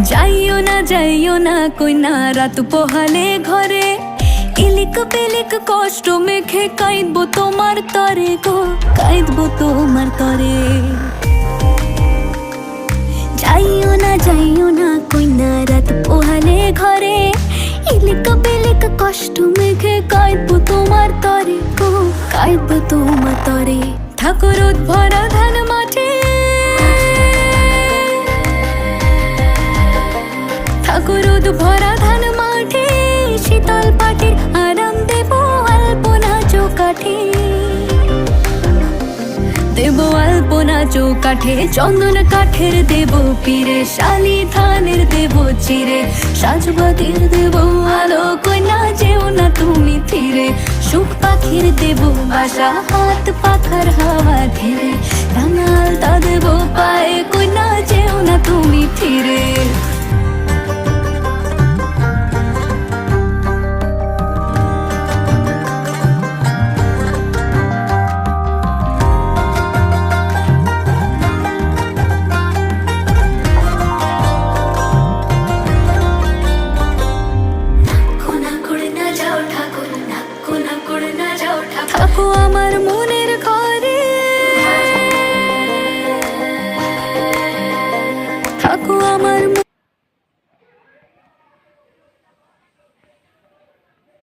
যাইও না কইনা রাত পোহালে ঘরে, ইলিক পিলিক কষ্ট মেখে কাঁদবো তোমার তরে গো, কাঁদবো তোমার তরে। যাইও না কইনা রাত পোহালে ঘরে, ইলিক পিলিক কষ্ট মেখে কাঁদবো তোমার তরে গো, কাঁদবো তোমার তরে। ঠাকুর ভরা ধান মাঠে, ঠাকুর ভরা ধান মাঠে, শীতল পাটির আরাম দেব আলপনা চৌকাঠে, দেব আলপনা চৌকাঠে। চন্দন কাঠের দেব পীরে, শালি ধানের দেব চিরে, সাজবাতির দেব আলো কইনা যেও না তুমি ফিরে। সুখ পাখির দেব বাসা, হাত পাখার হাওয়া ঘিরে, রাঙাল তা দেব পায়ে কইনা যেও না তুমি ফিরে।